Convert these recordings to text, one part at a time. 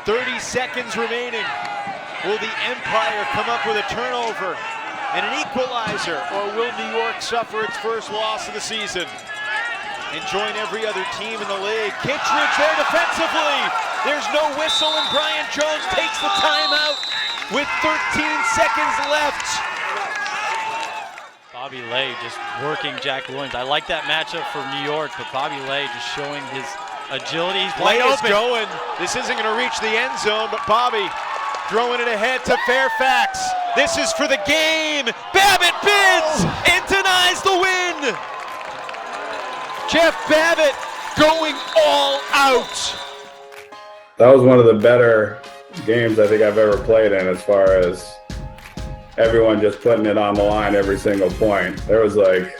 30 seconds remaining. Will the Empire come up with a turnover and an equalizer, or will New York suffer its first loss of the season and join every other team in the league? Kittredge there defensively. There's no whistle, and Brian Jones takes the timeout with 13 seconds left. Bobby Lay just working Jack Williams. I like that matchup for New York, but Bobby Lay just showing his agility. He's Play wide is open. going. This isn't going to reach the end zone, but Bobby throwing it ahead to Fairfax. This is for the game. Babbitt bids and denies the win. Jeff Babbitt going all out. That was one of the better games I think I've ever played in, as far as everyone just putting it on the line every single point. There was like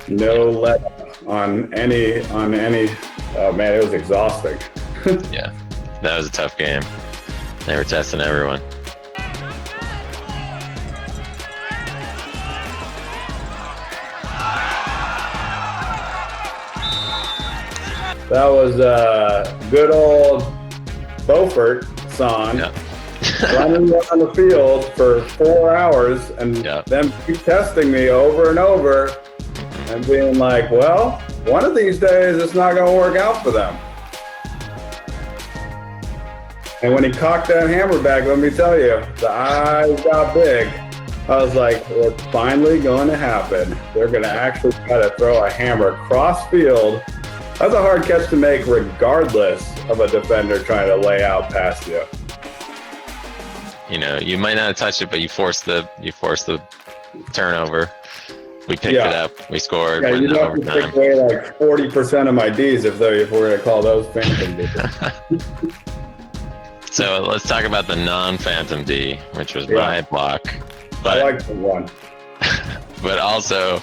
no let on any. Oh man, it was exhausting. Yeah, that was a tough game. They were testing everyone. That was good old Beaufort son. Yeah. Running on the field for 4 hours and them keep testing me over and over and being like, well, one of these days it's not going to work out for them. And when he cocked that hammer back, let me tell you, the eyes got big. I was like, well, it's finally going to happen. They're going to actually try to throw a hammer cross field. That's a hard catch to make regardless of a defender trying to lay out past you. You know, you might not have touched it, but you forced the turnover. We picked it up. We scored. Yeah, you'd have to take away like 40% of my Ds if we're going to call those phantom Ds. So let's talk about the non-phantom D, which was my block. But, I like the one. But also,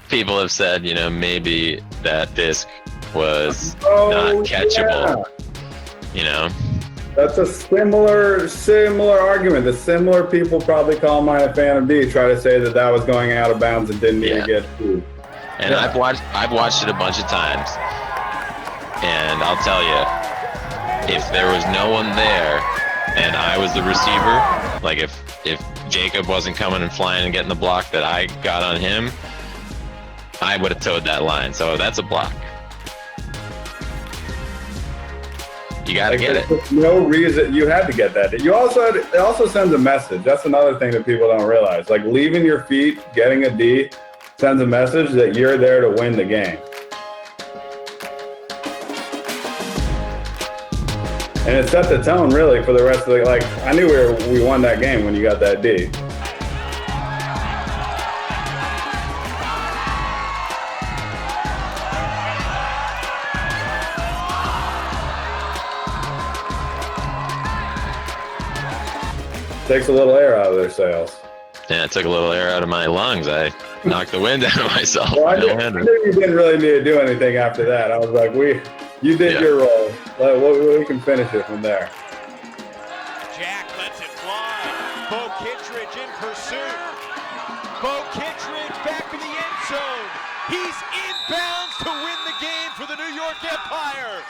people have said, you know, maybe that disc was not catchable. Yeah. You know. That's a similar argument. The similar people probably call mine a Phantom D, try to say that was going out of bounds and didn't even get through. And I've watched it a bunch of times, and I'll tell you, if there was no one there and I was the receiver, like if Jacob wasn't coming and flying and getting the block that I got on him, I would have towed that line. So that's a block. You got to get it. No reason you had to get that. It also sends a message. That's another thing that people don't realize. Like leaving your feet, getting a D, sends a message that you're there to win the game. And it set the tone really for the rest of the. Like I knew we won that game when you got that D. Takes a little air out of their sails. Yeah, it took a little air out of my lungs. I knocked the wind out of myself. Well, I knew you didn't really need to do anything after that. I was like, you did your role. We can finish it from there. Jack lets it fly. Beau Kittredge in pursuit. Beau Kittredge back to the end zone. He's inbounds to win the game for the New York Empire.